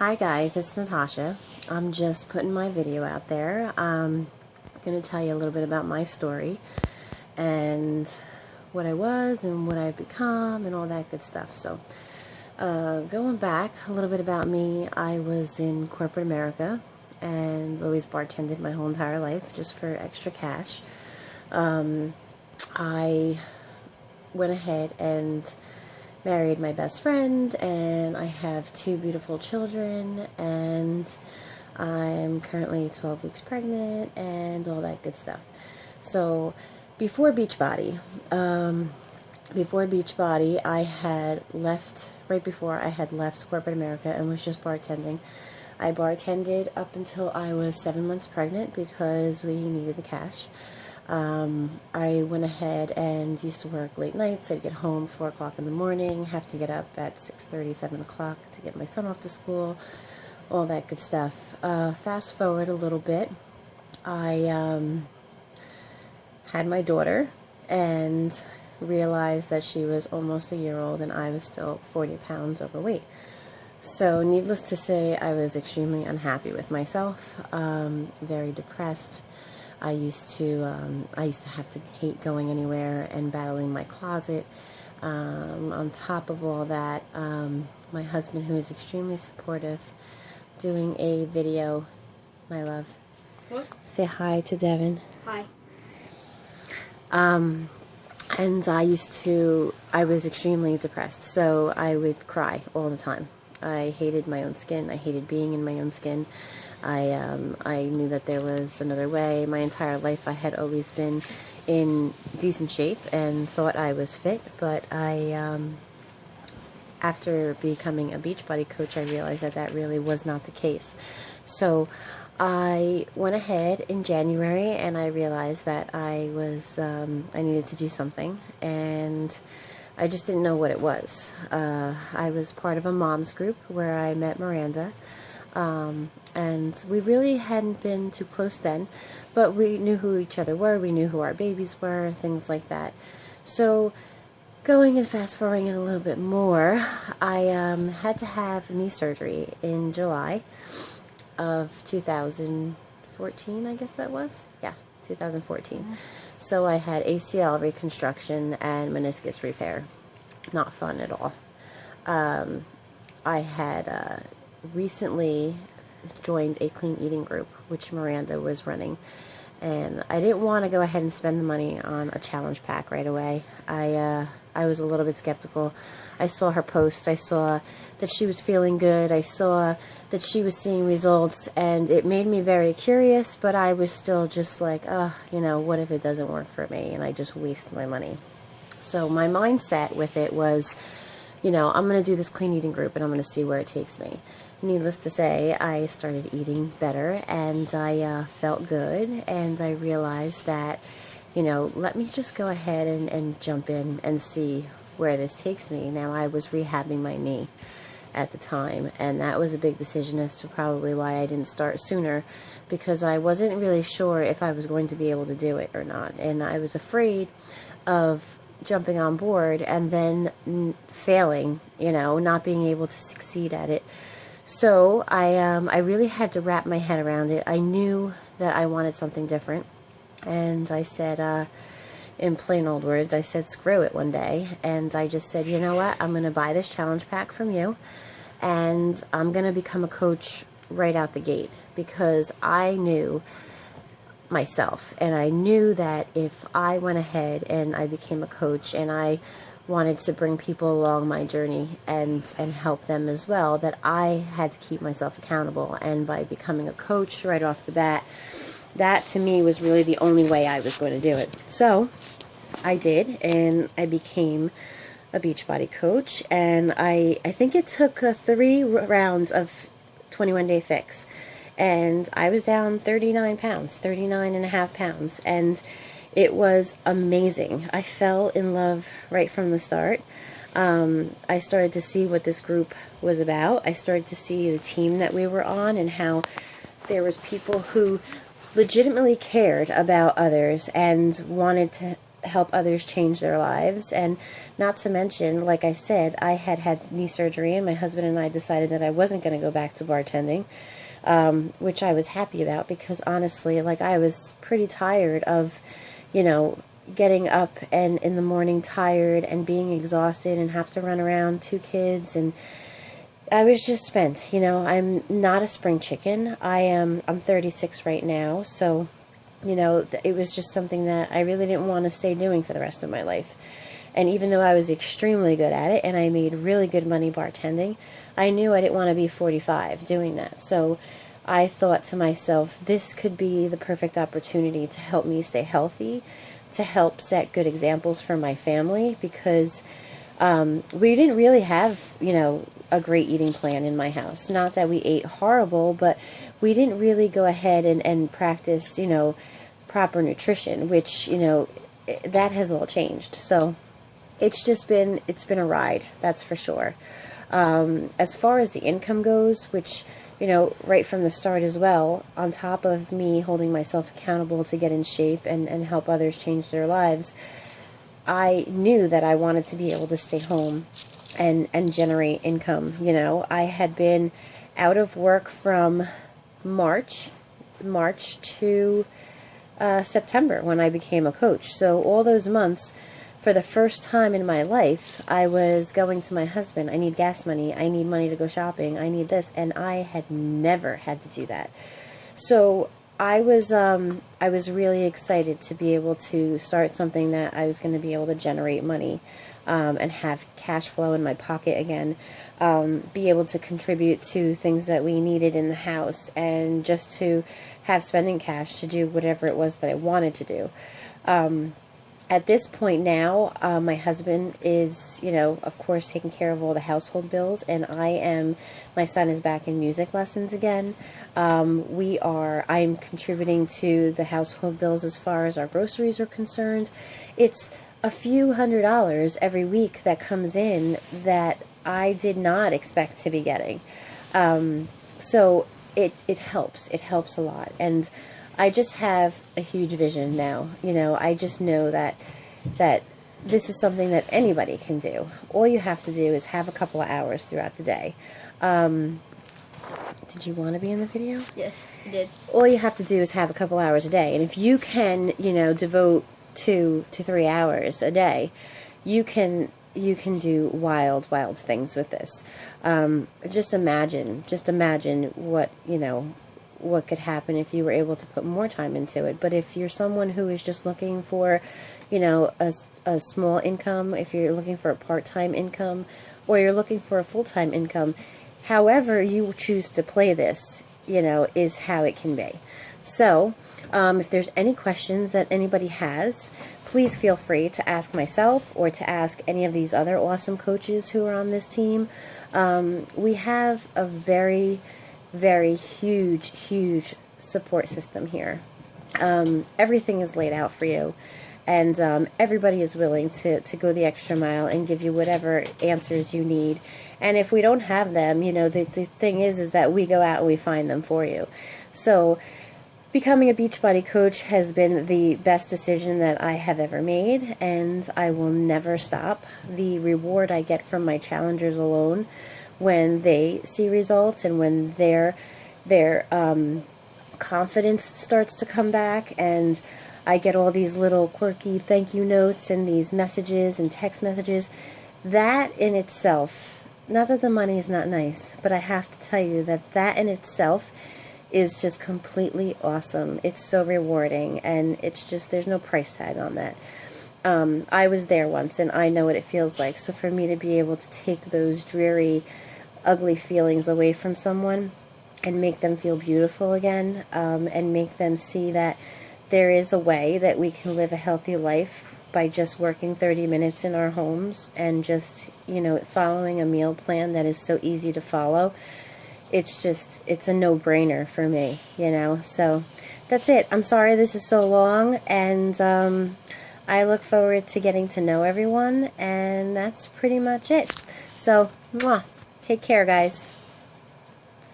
Hi guys, it's Natasha. I'm just putting my video out there. I'm going to tell you a little bit about my story and what I was and what I've become and all that good stuff. So, going back a little bit about me, I was in corporate America and always bartended my whole entire life just for extra cash. I went ahead and married my best friend, and I have 2 beautiful children, and I'm currently 12 weeks pregnant and all that good stuff. So before Beachbody, I had left, right before I had left corporate America and was just bartending. I bartended up until I was 7 months pregnant because we needed the cash. I went ahead and used to work late nights. I'd get home 4 o'clock in the morning, have to get up at 6:30, 7 o'clock to get my son off to school, all that good stuff. Fast forward a little bit, I had my daughter and realized that she was almost a year old and I was still 40 pounds overweight. So needless to say, I was extremely unhappy with myself, very depressed. I used to have to hate going anywhere and battling my closet. On top of all that, my husband, who is extremely supportive, doing a video, my love. What? Say hi to Devin. Hi. And I was extremely depressed, so I would cry all the time. I hated my own skin. I hated being in my own skin. I knew that there was another way. My entire life I had always been in decent shape and thought I was fit, but after becoming a Beachbody coach, I realized that that really was not the case. So I went ahead in January and I realized that I needed to do something, and I just didn't know what it was. I was part of a mom's group where I met Miranda. And we really hadn't been too close then, but we knew who each other were, we knew who our babies were, things like that. So going and fast forwarding it a little bit more, I had to have knee surgery in July of 2014, I guess that was? Yeah, 2014. Mm-hmm. So I had ACL reconstruction and meniscus repair. Not fun at all. I had recently joined a clean eating group, which Miranda was running, and I didn't want to go ahead and spend the money on a challenge pack right away. I was a little bit skeptical. I saw her post. I saw that she was feeling good. I saw that she was seeing results, and it made me very curious, but I was still just like, what if it doesn't work for me and I just waste my money? So my mindset with it was, I'm going to do this clean eating group and I'm going to see where it takes me. Needless to say, I started eating better and I felt good, and I realized that, let me just go ahead and jump in and see where this takes me. Now, I was rehabbing my knee at the time, and that was a big decision as to probably why I didn't start sooner, because I wasn't really sure if I was going to be able to do it or not, and I was afraid of jumping on board and then failing, not being able to succeed at it. So I really had to wrap my head around it. I knew that I wanted something different, and I said, in plain old words, I said screw it one day, and I just said, you know what, I'm going to buy this challenge pack from you, and I'm going to become a coach right out the gate, because I knew myself, and I knew that if I went ahead and I became a coach and I wanted to bring people along my journey and help them as well, that I had to keep myself accountable. And by becoming a coach right off the bat, that to me was really the only way I was going to do it. So I did, and I became a Beachbody coach, and I think it took 3 rounds of 21-day fix, and I was down 39 pounds, 39 and a half pounds, and it was amazing. I fell in love right from the start. I started to see what this group was about. I started to see the team that we were on and how there was people who legitimately cared about others and wanted to help others change their lives. And not to mention, like I said, I had knee surgery, and my husband and I decided that I wasn't going to go back to bartending, which I was happy about, because honestly, like, I was pretty tired of, getting up and in the morning tired and being exhausted and have to run around 2 kids, and I was just spent. I'm not a spring chicken. I'm 36 right now, so it was just something that I really didn't want to stay doing for the rest of my life. And even though I was extremely good at it and I made really good money bartending, I knew I didn't want to be 45 doing that. So I thought to myself, this could be the perfect opportunity to help me stay healthy, to help set good examples for my family, because we didn't really have, a great eating plan in my house. Not that we ate horrible, but we didn't really go ahead and practice, proper nutrition, which, that has all changed. So it's been a ride, that's for sure. As far as the income goes, which, right from the start as well, on top of me holding myself accountable to get in shape and help others change their lives, I knew that I wanted to be able to stay home and generate income. I had been out of work from March to September when I became a coach. So all those months, for the first time in my life, I was going to my husband, I need gas money, I need money to go shopping, I need this, and I had never had to do that. So I was really excited to be able to start something that I was going to be able to generate money, and have cash flow in my pocket again, be able to contribute to things that we needed in the house, and just to have spending cash to do whatever it was that I wanted to do. At this point now, my husband is, of course, taking care of all the household bills, and my son is back in music lessons again. I'm contributing to the household bills as far as our groceries are concerned. It's a few $100s every week that comes in that I did not expect to be getting. So it helps. It helps a lot. And I just have a huge vision now. I just know that this is something that anybody can do. All you have to do is have a couple of hours throughout the day. Did you want to be in the video? Yes, I did. All you have to do is have a couple hours a day. And if you can, devote 2 to 3 hours a day, you can do wild things with this. Just imagine what could happen if you were able to put more time into it. But if you're someone who is just looking for, a small income, if you're looking for a part-time income, or you're looking for a full-time income, however you choose to play this, is how it can be. So, if there's any questions that anybody has, please feel free to ask myself or to ask any of these other awesome coaches who are on this team. We have a very, very huge support system here. Everything is laid out for you, and everybody is willing to go the extra mile and give you whatever answers you need. And if we don't have them, the thing is that we go out and we find them for you. So becoming a Beachbody coach has been the best decision that I have ever made, and I will never stop. The reward I get from my challengers alone, when they see results and when their confidence starts to come back, and I get all these little quirky thank you notes and these messages and text messages, that in itself, not that the money is not nice, but I have to tell you that in itself is just completely awesome. It's so rewarding, and it's just, there's no price tag on that. I was there once, and I know what it feels like. So for me to be able to take those dreary, ugly feelings away from someone and make them feel beautiful again, and make them see that there is a way that we can live a healthy life by just working 30 minutes in our homes and just, following a meal plan that is so easy to follow. It's a no-brainer for me, So that's it. I'm sorry this is so long, and I look forward to getting to know everyone, and that's pretty much it. So, mwah. Take care, guys.